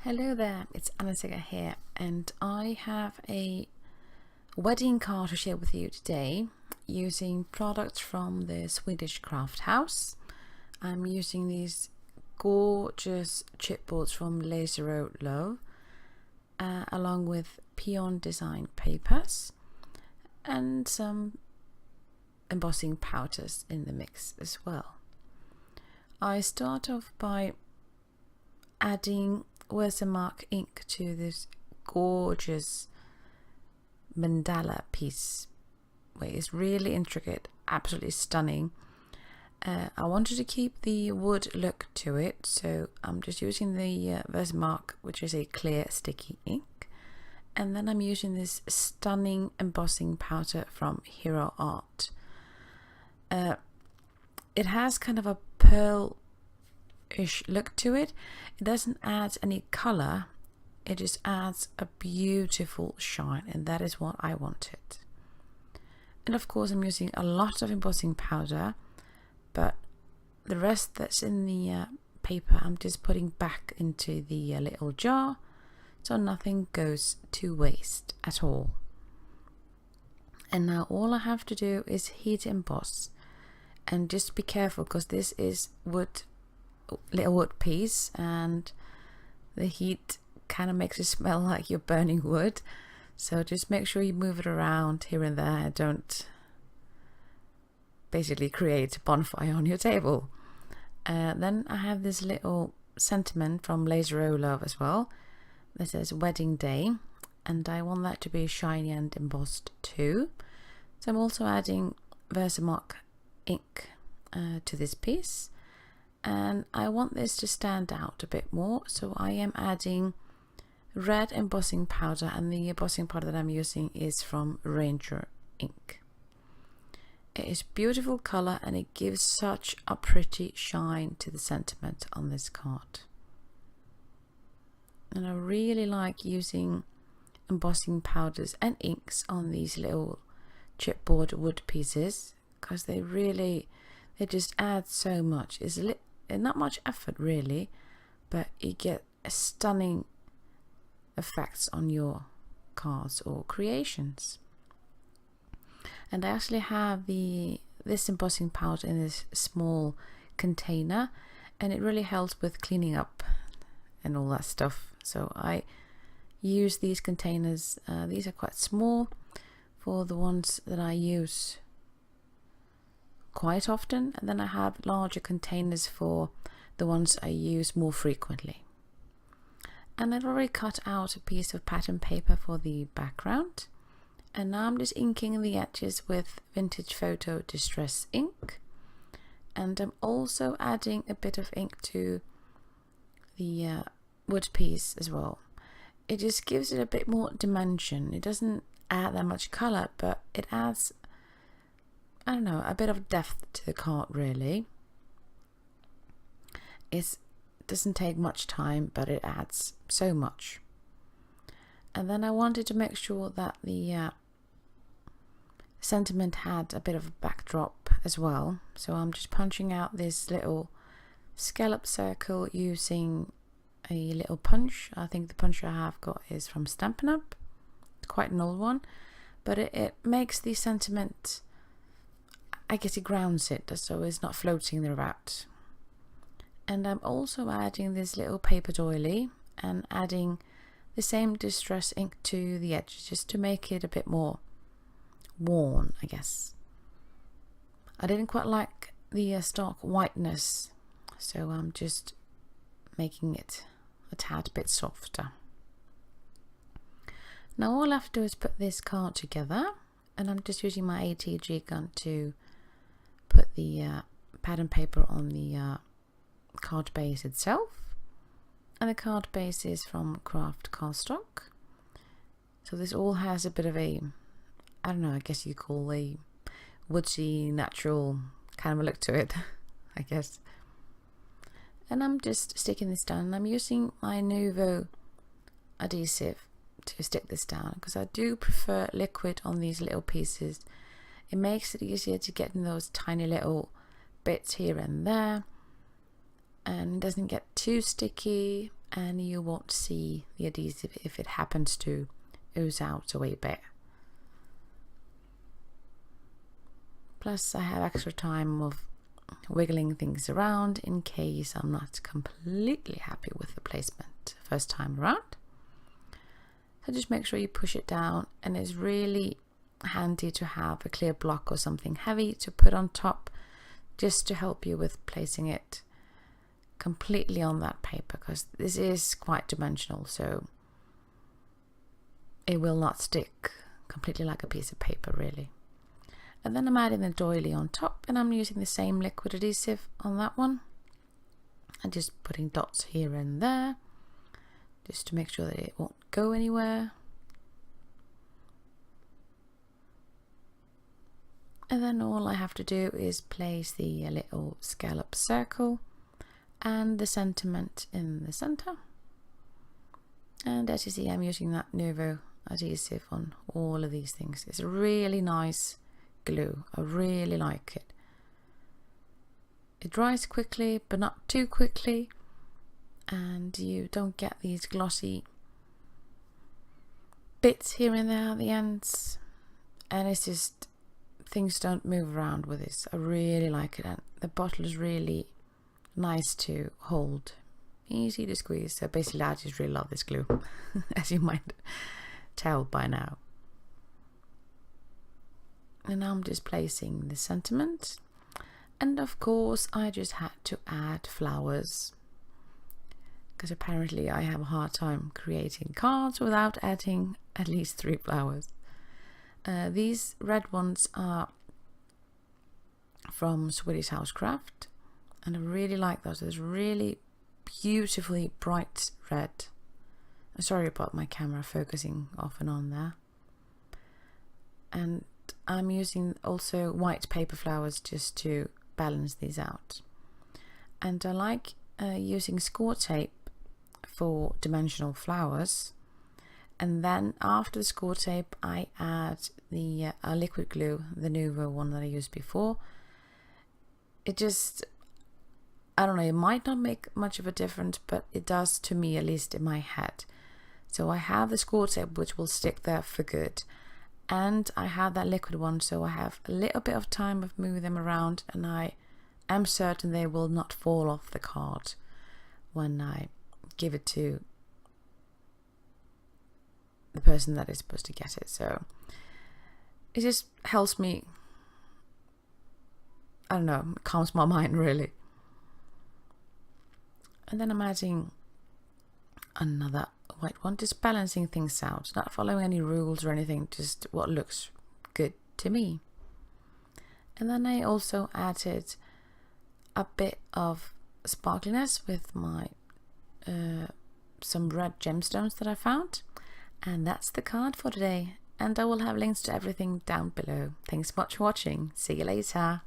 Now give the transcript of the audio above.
Hello there, it's Anna here, and I have a wedding card to share with you today using products from the Swedish Craft House. I'm using these gorgeous chipboards from Laser Love along with Pion design papers and some embossing powders in the mix as well. I start off by adding Versamark ink to this gorgeous mandala piece where it's really intricate, absolutely stunning. I wanted to keep the wood look to it, so I'm just using the Versamark, which is a clear sticky ink, and then I'm using this stunning embossing powder from Hero Art. It has kind of a pearl-ish look to it. It doesn't add any color, it just adds a beautiful shine, and that is what I wanted. And of course I'm using a lot of embossing powder, but the rest that's in the paper I'm just putting back into the little jar, so nothing goes to waste at all. And now all I have to do is heat emboss, and just be careful because this is little wood piece, and the heat kind of makes it smell like you're burning wood, so just make sure you move it around here and there. Don't basically create a bonfire on your table. Then I have this little sentiment from Laser Love as well that says wedding day, and I want that to be shiny and embossed too, so I'm also adding Versamark ink to this piece, and I want this to stand out a bit more, so I am adding red embossing powder, and the embossing powder that I'm using is from Ranger ink. It is beautiful color and it gives such a pretty shine to the sentiment on this card. And I really like using embossing powders and inks on these little chipboard wood pieces because they just add so much. It's not much effort really, but you get a stunning effects on your cards or creations. And I actually have this embossing powder in this small container, and it really helps with cleaning up and all that stuff, so I use these containers. These are quite small for the ones that I use quite often, and then I have larger containers for the ones I use more frequently. And I've already cut out a piece of pattern paper for the background, and now I'm just inking the edges with Vintage Photo Distress ink, and I'm also adding a bit of ink to the wood piece as well. It just gives it a bit more dimension. It doesn't add that much color, but it adds, I don't know, a bit of depth to the card really. It doesn't take much time, but it adds so much. And then I wanted to make sure that the sentiment had a bit of a backdrop as well, so I'm just punching out this little scallop circle using a little punch. I think the punch I have got is from Stampin' Up. It's quite an old one, but it makes the sentiment, I guess it grounds it so it's not floating there about. And I'm also adding this little paper doily and adding the same distress ink to the edges just to make it a bit more worn, I guess. I didn't quite like the stark whiteness, so I'm just making it a tad bit softer. Now all I have to do is put this card together, and I'm just using my ATG gun to put the pattern paper on the card base itself. And the card base is from Craft Cardstock, so this all has a bit of a, I don't know, I guess you call a woodsy natural kind of a look to it I guess. And I'm just sticking this down, and I'm using my Nuvo adhesive to stick this down because I do prefer liquid on these little pieces. It makes it easier to get in those tiny little bits here and there, and doesn't get too sticky, and you won't see the adhesive if it happens to ooze out a wee bit. Plus I have extra time of wiggling things around in case I'm not completely happy with the placement first time around. So just make sure you push it down, and it's really handy to have a clear block or something heavy to put on top, just to help you with placing it completely on that paper, because this is quite dimensional, so it will not stick completely like a piece of paper really. And then I'm adding the doily on top, and I'm using the same liquid adhesive on that one, and just putting dots here and there just to make sure that it won't go anywhere. And then all I have to do is place the little scallop circle and the sentiment in the center. And as you see, I'm using that Nuvo adhesive on all of these things. It's a really nice glue. I really like it. It dries quickly, but not too quickly, and you don't get these glossy bits here and there at the ends, and it's just, things don't move around with this. I really like it, and the bottle is really nice to hold, easy to squeeze. So basically I just really love this glue as you might tell by now. And now I'm just placing the sentiment, and of course I just had to add flowers, because apparently I have a hard time creating cards without adding at least 3 flowers. These red ones are from Swedish House Crafts, and I really like those. There's really beautifully bright red. I'm sorry about my camera focusing off and on there. And I'm using also white paper flowers just to balance these out. And I like using score tape for dimensional flowers, and then after the score tape I add the liquid glue, the Nuvo one that I used before. It just, I don't know, it might not make much of a difference, but it does to me, at least in my head. So I have the score tape which will stick there for good, and I have that liquid one, so I have a little bit of time of moving them around, and I am certain they will not fall off the card when I give it to the person that is supposed to get it. So it just helps me, I don't know, it calms my mind really. And then I'm adding another white one, just balancing things out, not following any rules or anything, just what looks good to me. And then I also added a bit of sparkliness with my some red gemstones that I found. And that's the card for today, and I will have links to everything down below. Thanks so much for watching. See you later.